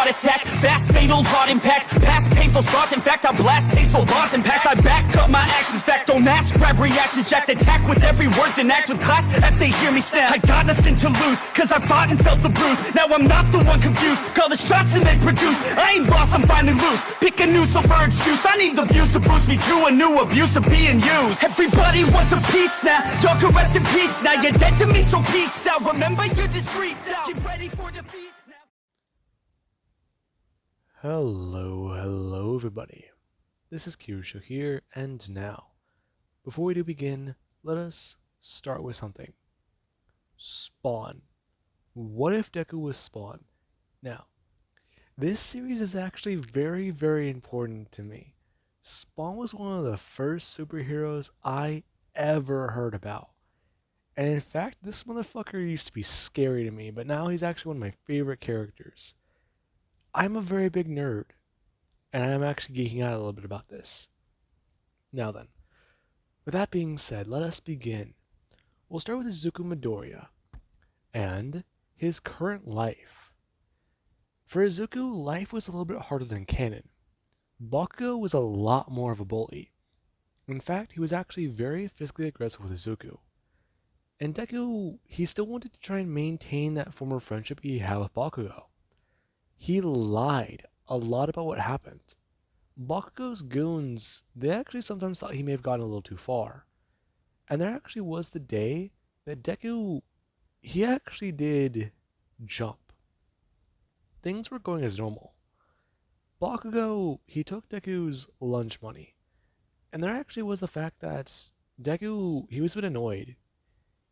heart attack, fast fatal heart impact, past painful scars. In fact, I blast tasteful bars and pass. I back up my actions, fact don't ask, grab reactions, jacked attack with every word, then act with class as they hear me snap. I got nothing to lose, cause I fought and felt the bruise. Now I'm not the one confused, call the shots and they produce. I ain't lost, I'm finally loose, pick a new submerged juice. I need the views to boost me to a new abuse of being used. Everybody wants a piece now, y'all can rest in peace now. You're dead to me, so peace out. Remember you're discreet now, get ready for defeat now. Hello everybody. This is Kirusho here, and now, before we do begin, let us start with something. Spawn. What if Deku was Spawn? Now, this series is actually very, very important to me. Spawn was one of the first superheroes I ever heard about. And in fact, this motherfucker used to be scary to me, but now he's actually one of my favorite characters. I'm a very big nerd, and I'm actually geeking out a little bit about this. Now then, with that being said, let us begin. We'll start with Izuku Midoriya, and his current life. For Izuku, life was a little bit harder than canon. Bakugo was a lot more of a bully. In fact, he was actually very physically aggressive with Izuku. And Deku, he still wanted to try and maintain that former friendship he had with Bakugo. He lied a lot about what happened. Bakugo's goons, they actually sometimes thought he may have gotten a little too far. And there actually was the day that Deku, he actually did jump. Things were going as normal. Bakugo, he took Deku's lunch money. And there actually was the fact that Deku, he was a bit annoyed.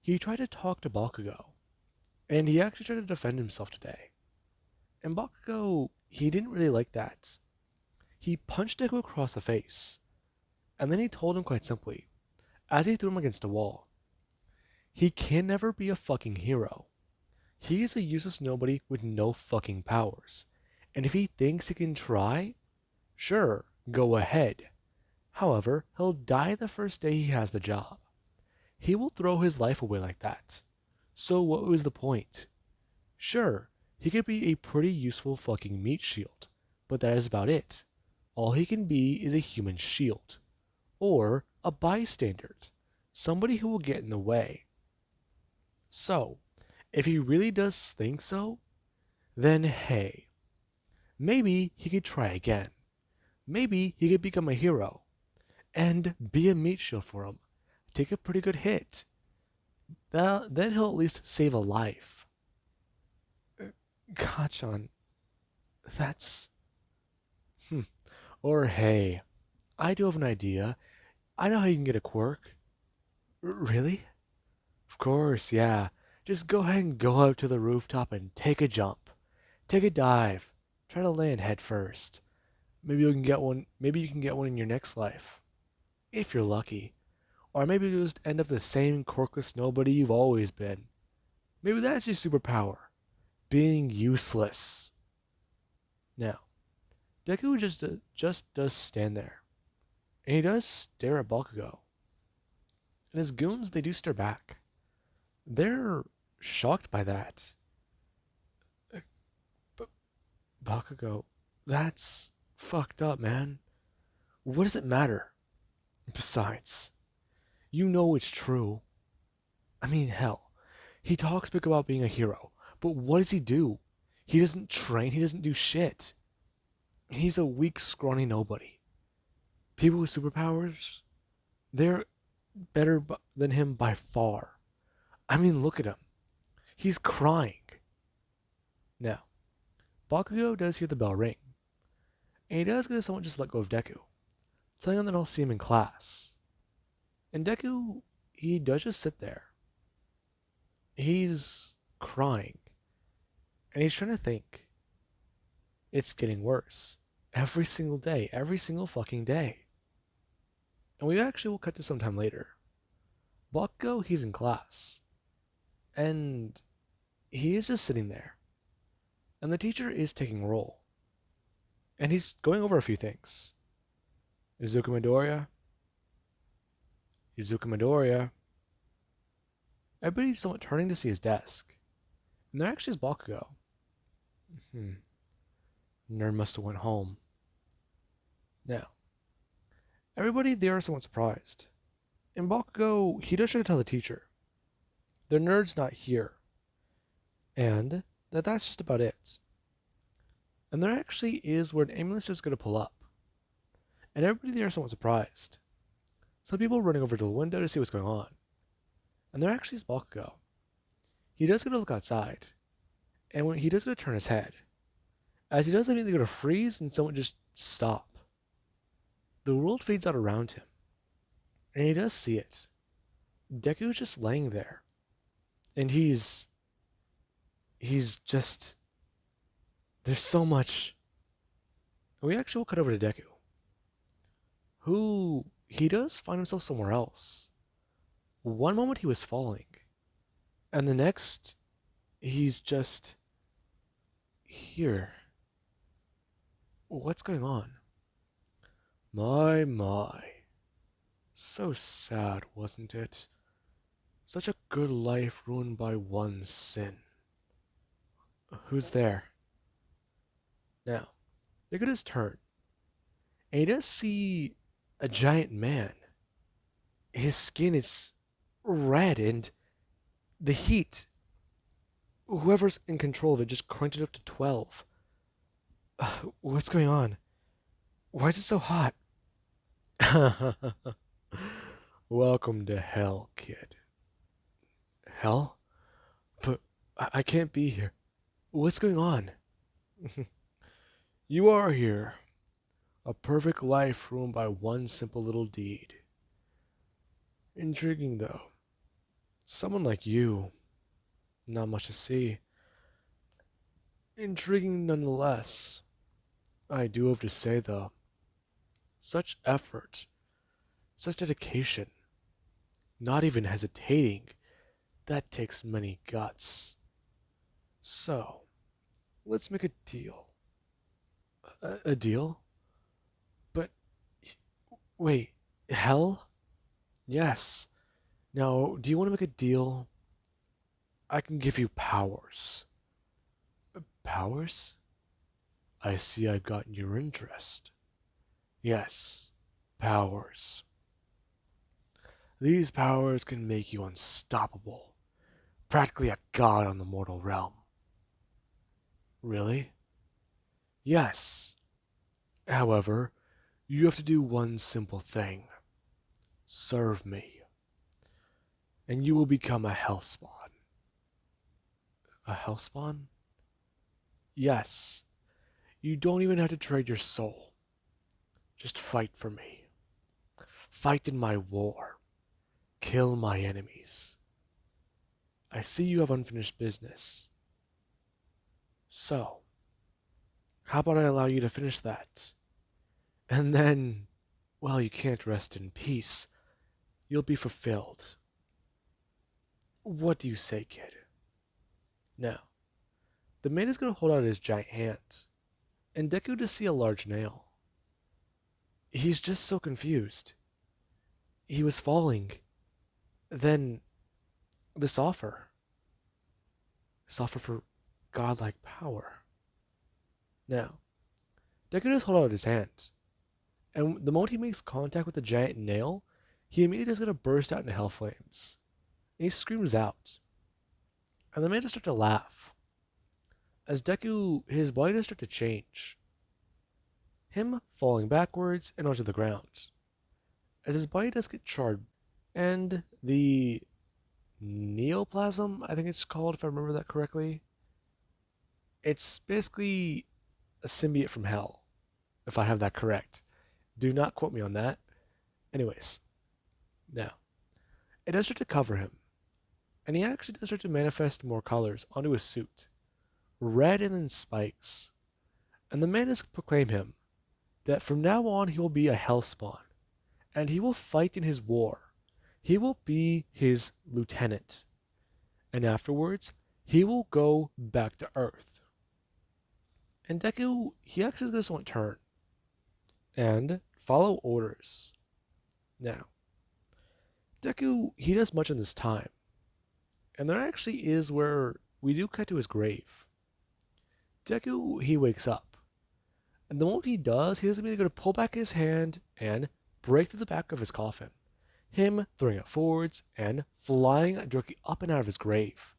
He tried to talk to Bakugo, and he actually tried to defend himself today. And Bakugo, he didn't really like that. He punched Deku across the face, and then he told him quite simply, as he threw him against a wall, he can never be a fucking hero. He is a useless nobody with no fucking powers, and if he thinks he can try, sure, go ahead. However, he'll die the first day he has the job. He will throw his life away like that. So what was the point? Sure, he could be a pretty useful fucking meat shield, but that is about it. All he can be is a human shield. Or a bystander. Somebody who will get in the way. So, if he really does think so, then hey, maybe he could try again. Maybe he could become a hero. And be a meat shield for him. Take a pretty good hit. Then he'll at least save a life. Kachan, that's... Or hey, I do have an idea. I know how you can get a quirk. Really? Of course, yeah. Just go ahead and go out to the rooftop and take a jump. Take a dive. Try to land head first. Maybe you can get one in your next life. If you're lucky. Or maybe you'll just end up the same quirkless nobody you've always been. Maybe that's your superpower. Being useless. Now, Deku just does stand there. And he does stare at Bakugo. And his goons, they do stare back. They're shocked by that. But Bakugo, that's fucked up, man. What does it matter? Besides, you know it's true. I mean, hell, he talks big about being a hero, but what does he do? He doesn't train, he doesn't do shit. He's a weak, scrawny nobody. People with superpowers, they're better than him by far. I mean, look at him. He's crying. Now, Bakugo does hear the bell ring, and he does get someone just let go of Deku, telling him that I'll see him in class. And Deku, he does just sit there. He's crying. And he's trying to think. It's getting worse. Every single day. Every single fucking day. And we actually will cut to some time later. Bakugo, he's in class. And he is just sitting there. And the teacher is taking roll. And he's going over a few things. Izuku Midoriya. Everybody's somewhat turning to see his desk. And there actually is Bakugo. Nerd must have went home. Now, everybody there is somewhat surprised. In Bakugo, he does try to tell the teacher, the nerd's not here, and that's just about it. And there actually is where an ambulance is going to pull up, and everybody there is somewhat surprised. Some people are running over to the window to see what's going on, and there actually is Bakugo. He does get to look outside, and when he does get to turn his head, as he does immediately go to freeze and someone just stop. The world fades out around him, and he does see it. Deku's just laying there, and he's just, there's so much. And we actually will cut over to Deku, who, he does find himself somewhere else. One moment he was falling, and the next, he's just here. What's going on? My. So sad, wasn't it? Such a good life ruined by one sin. Who's there? Now, look at his turn. And he does see a giant man. His skin is red, and the heat, whoever's in control of it just cranked it up to 12. What's going on? Why is it so hot? Welcome to hell, kid. Hell? But I can't be here. What's going on? You are here. A perfect life ruined by one simple little deed. Intriguing, though. Someone like you. Not much to see. Intriguing nonetheless. I do have to say, though, such effort, such dedication, not even hesitating, that takes many guts. So, let's make a deal. A deal? But, wait, hell? Yes. Now, do you want to make a deal? I can give you powers. Powers? I see I've gotten your interest. Yes, powers. These powers can make you unstoppable, practically a god on the mortal realm. Really? Yes. However, you have to do one simple thing. Serve me. And you will become a Hellspawn. A Hellspawn? Yes. You don't even have to trade your soul. Just fight for me. Fight in my war. Kill my enemies. I see you have unfinished business. So, how about I allow you to finish that? And then, well, you can't rest in peace. You'll be fulfilled. What do you say, kid? Now, the man is going to hold out his giant hand, and Deku to see a large nail. He's just so confused. He was falling. Then, this offer. This offer for godlike power. Now, Deku does hold out his hand, and the moment he makes contact with the giant nail, he immediately is going to burst out into hell flames. And he screams out. And the man does start to laugh. As Deku, his body does start to change. Him falling backwards and onto the ground. As his body does get charred. And the neoplasm, I think it's called, if I remember that correctly. It's basically a symbiote from hell, if I have that correct. Do not quote me on that. Anyways, now, it does start to cover him. And he actually does start to manifest more colors onto his suit. Red and then spikes. And the man does proclaim him that from now on he will be a Hellspawn. And he will fight in his war. He will be his lieutenant. And afterwards, he will go back to Earth. And Deku, he actually is going to somewhat turn. And follow orders. Now, Deku, he does much in this time. And there actually is where we do cut to his grave. Deku, he wakes up. And the moment he does, he is immediately going to pull back his hand and break through the back of his coffin. Him throwing it forwards and flying directly up and out of his grave.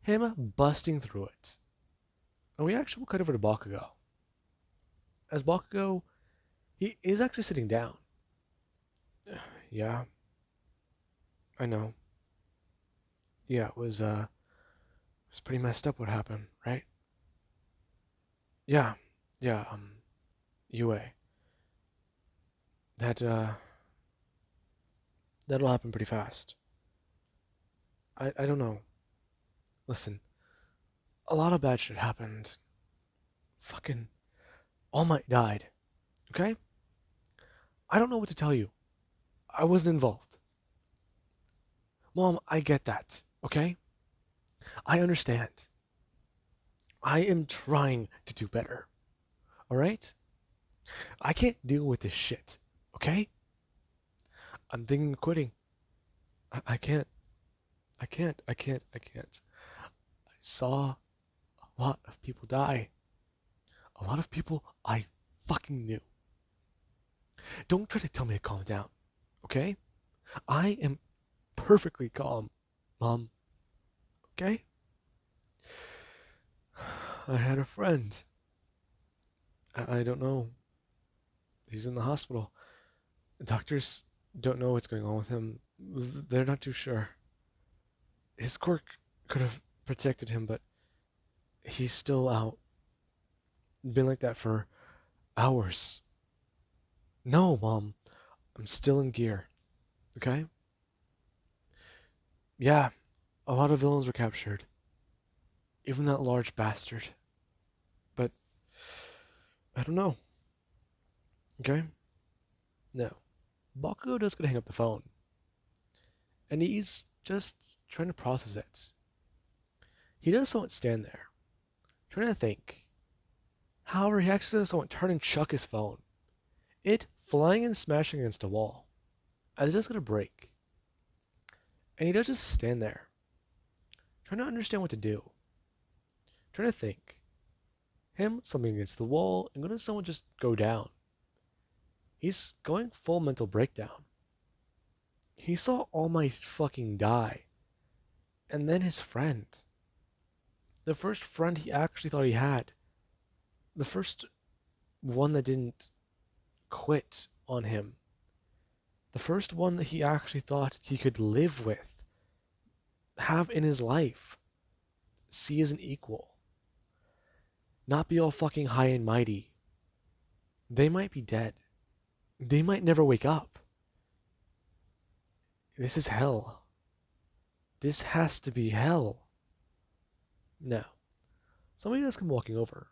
Him busting through it. And we actually will cut over to Bakugo. As Bakugo, he is actually sitting down. Yeah, I know. Yeah, it was pretty messed up what happened, right? Yeah, yeah, UA. That, that'll happen pretty fast. I don't know. Listen, a lot of bad shit happened. Fucking All Might died, okay? I don't know what to tell you. I wasn't involved. Mom, I get that, okay? I understand. I am trying to do better, alright? I can't deal with this shit, okay? I'm thinking of quitting. I can't. I can't. I can't. I can't. I saw a lot of people die. A lot of people I fucking knew. Don't try to tell me to calm down, okay? I am perfectly calm, Mom, okay? I had a friend. I don't know. He's in the hospital. The doctors don't know what's going on with him. They're not too sure. His quirk could have protected him, but he's still out. Been like that for hours. No, Mom. I'm still in gear. Okay? Yeah, a lot of villains were captured. Even that large bastard. But I don't know. Okay? No. Bakugo does gonna hang up the phone. And he's just trying to process it. He does somewhat stand there, trying to think. However, he actually does somewhat turn and chuck his phone. It flying and smashing against a wall. As it's just gonna break. And he does just stand there, trying to understand what to do. Trying to think. Him slumping against the wall and gonna someone just go down. He's going full mental breakdown. He saw All Might fucking die. And then his friend. The first friend he actually thought he had. The first one that didn't quit on him. The first one that he actually thought he could live with. Have in his life. See as an equal. Not be all fucking high and mighty. They might be dead. They might never wake up. This is hell. This has to be hell. Now, somebody does come walking over,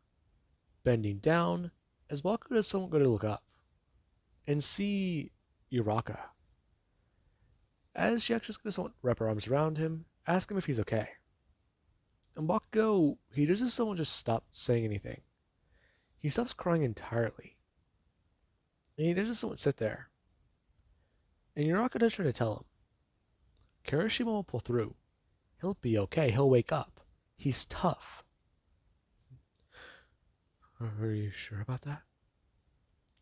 bending down, as Bakugo does someone go to look up, and see Uraka. As she actually goes to wrap her arms around him, ask him if he's okay. And Bakugo, he does just someone just stop saying anything. He stops crying entirely. And he does just someone sit there. And Uraka does try to tell him, Kirishima will pull through. He'll be okay. He'll wake up. He's tough. Are you sure about that?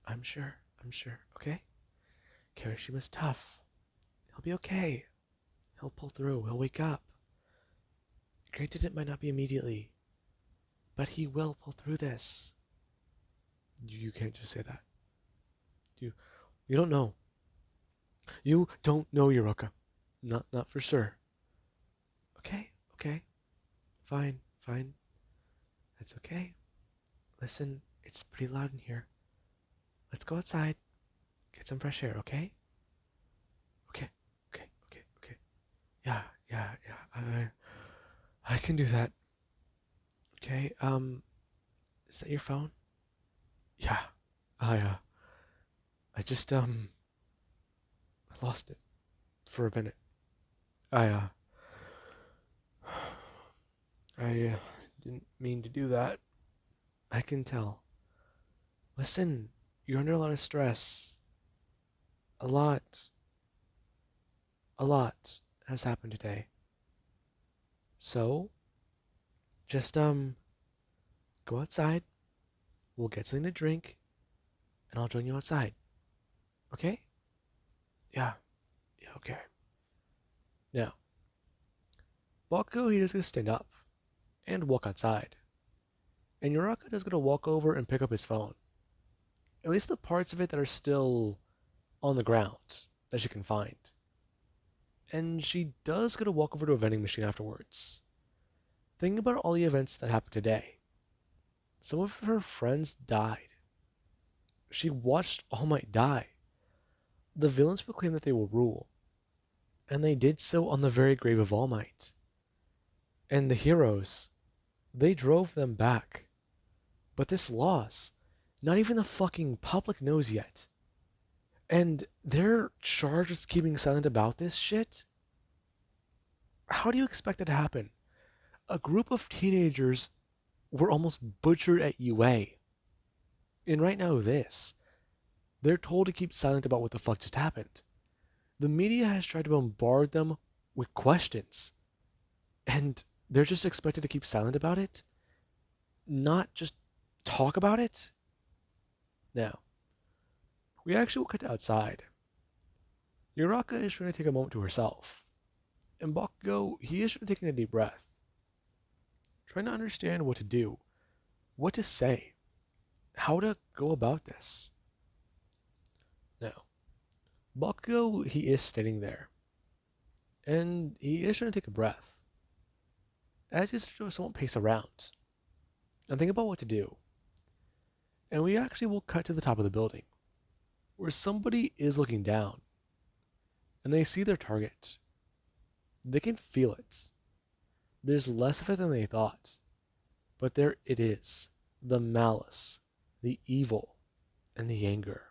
I'm sure. Okay? Kirishima's tough. He'll be okay. He'll pull through. He'll wake up. Granted, it might not be immediately, but he will pull through this. You can't just say that. You don't know. You don't know, Uraka. Not for sure. Okay. Fine. That's okay. Listen, it's pretty loud in here. Let's go outside. Get some fresh air, okay? Okay. Yeah. I can do that. Okay, is that your phone? Yeah. I just, I lost it for a minute. I didn't mean to do that. I can tell. Listen, you're under a lot of stress. A lot has happened today. So, just, go outside, we'll get something to drink, and I'll join you outside. Okay? Yeah. Yeah, okay. Now, Bakugo, he is going to stand up and walk outside. And Uraka is going to walk over and pick up his phone. At least the parts of it that are still on the ground that she can find. And she does get to walk over to a vending machine afterwards. Thinking about all the events that happened today. Some of her friends died. She watched All Might die. The villains proclaimed that they will rule. And they did so on the very grave of All Might. And the heroes, they drove them back. But this loss, not even the fucking public knows yet. And they're charged with keeping silent about this shit? How do you expect that to happen? A group of teenagers were almost butchered at UA. And right now they're told to keep silent about what the fuck just happened. The media has tried to bombard them with questions. And they're just expected to keep silent about it? Not just talk about it? Now, we actually will cut to outside. Uraka is trying to take a moment to herself. And Bakugo, he is taking a deep breath. Trying to understand what to do, what to say, how to go about this. Now, Bakugo, he is standing there. And he is trying to take a breath. As he's trying to somewhat pace around. And think about what to do. And we actually will cut to the top of the building. Where somebody is looking down. And they see their target. They can feel it. There's less of it than they thought. But there it is. The malice, the evil, and the anger.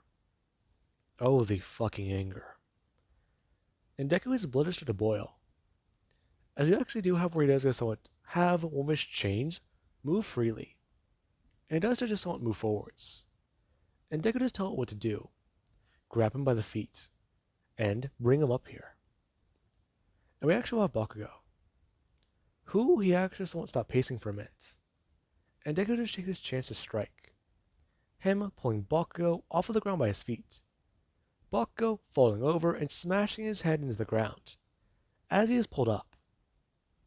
Oh, the fucking anger. And Deku's blood is starting to boil. As you actually do have where he does go somewhat have one of his chains move freely. And it does just somewhat move forwards. And Deku does tell it what to do. Grab him by the feet. And bring him up here. And we actually have Bakugo. Who he actually just won't stop pacing for a minute. And Deku just takes this chance to strike. Him pulling Bakugo off of the ground by his feet. Bakugo falling over and smashing his head into the ground. As he is pulled up.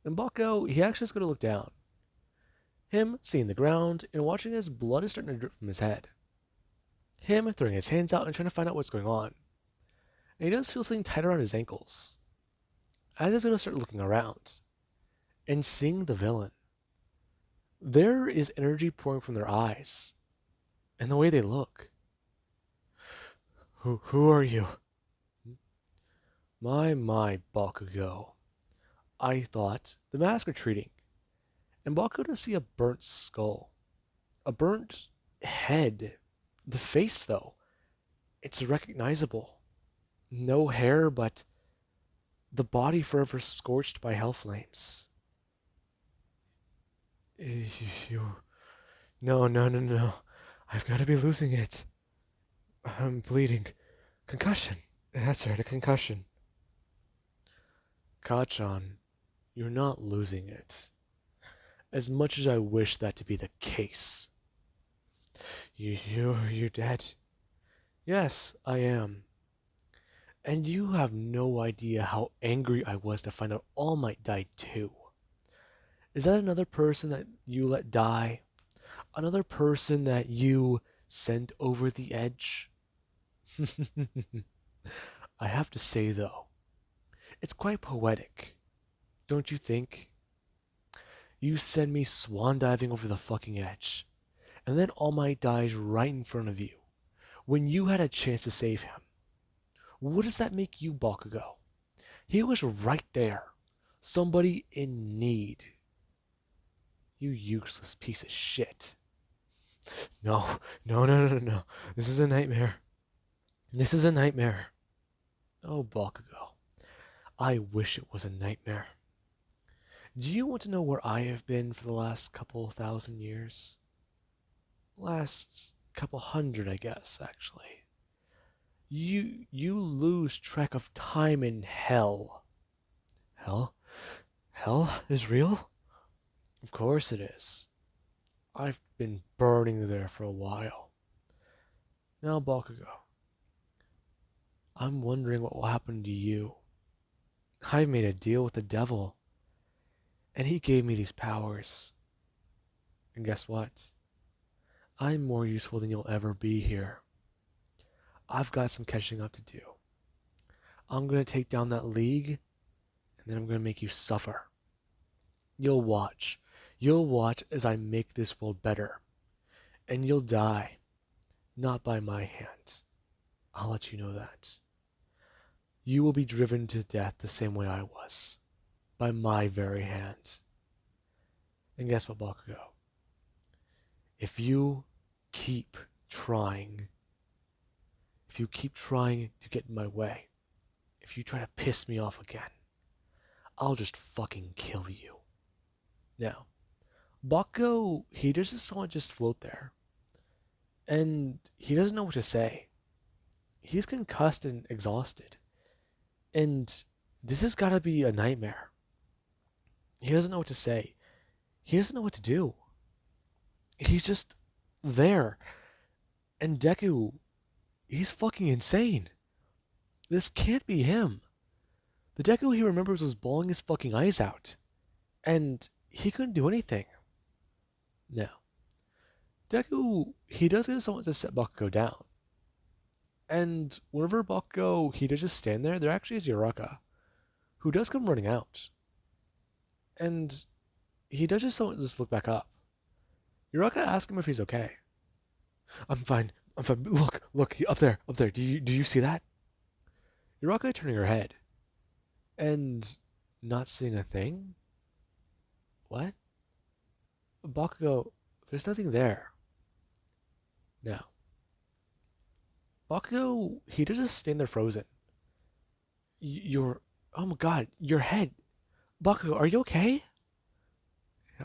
And Bakugo, he actually is going to look down. Him seeing the ground and watching his blood is starting to drip from his head. Him throwing his hands out and trying to find out what's going on. And he does feel something tight around his ankles. As he's going to start looking around. And seeing the villain. There is energy pouring from their eyes. And the way they look. Who are you? My, Bakugo. I thought the mask retreating. And Bakugo to see a burnt skull. A burnt head. The face, though. It's recognizable. No hair, but the body forever scorched by hell flames. No. I've got to be losing it. I'm bleeding. Concussion. That's right, a concussion. Kachan, you're not losing it. As much as I wish that to be the case. You're dead. Yes, I am. And you have no idea how angry I was to find out All Might died too. Is that another person that you let die? Another person that you sent over the edge? I have to say though, it's quite poetic, don't you think? You send me swan diving over the fucking edge, and then All Might dies right in front of you, when you had a chance to save him. What does that make you, Bakugo? He was right there, somebody in need. You useless piece of shit. No. This is a nightmare. This is a nightmare. Oh, Bakugo. I wish it was a nightmare. Do you want to know where I have been for the last couple thousand years? Last couple hundred, I guess, actually. You lose track of time in hell. Hell? Hell is real? Of course it is. I've been burning there for a while. Now, Bakugo, I'm wondering what will happen to you. I made a deal with the devil, and he gave me these powers. And guess what? I'm more useful than you'll ever be here. I've got some catching up to do. I'm gonna take down that league, and then I'm gonna make you suffer. You'll watch. You'll watch as I make this world better. And you'll die. Not by my hand. I'll let you know that. You will be driven to death the same way I was. By my very hand. And guess what, Bakugo? If you keep trying, to get in my way, if you try to piss me off again, I'll just fucking kill you. Now, Bakugo, he doesn't somewhat just float there. And he doesn't know what to say. He's concussed and exhausted. And this has got to be a nightmare. He doesn't know what to say. He doesn't know what to do. He's just there. And Deku, he's fucking insane. This can't be him. The Deku he remembers was bawling his fucking eyes out. And he couldn't do anything. Now, Deku, he does get someone to set Bakugo down. And whenever Bakugo, he does just stand there actually is Uraka, who does come running out. And he does just someone just look back up. Uraka asks him if he's okay. I'm fine. Look, up there. Do you see that? Uraka turning her head. And not seeing a thing? What? Bakugo, there's nothing there. Now, Bakugo, he does just stand there frozen. Oh my god, your head. Bakugo, are you okay?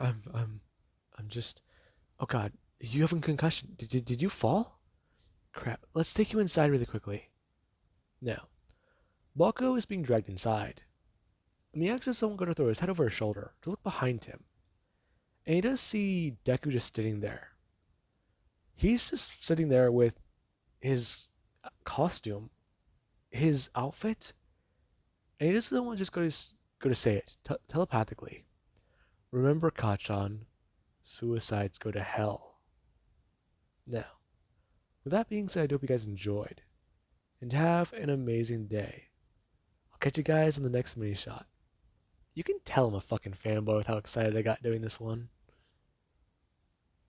I'm just, oh god, you have a concussion. Did you fall? Crap, let's take you inside really quickly. Now, Bakugo is being dragged inside. And the actor someone go to throw his head over his shoulder to look behind him. And he does see Deku just sitting there. He's just sitting there with his costume, his outfit, and he doesn't want to just go to say it telepathically. Remember, Kachan, suicides go to hell. Now, with that being said, I hope you guys enjoyed, and have an amazing day. I'll catch you guys in the next mini shot. You can tell I'm a fucking fanboy with how excited I got doing this one.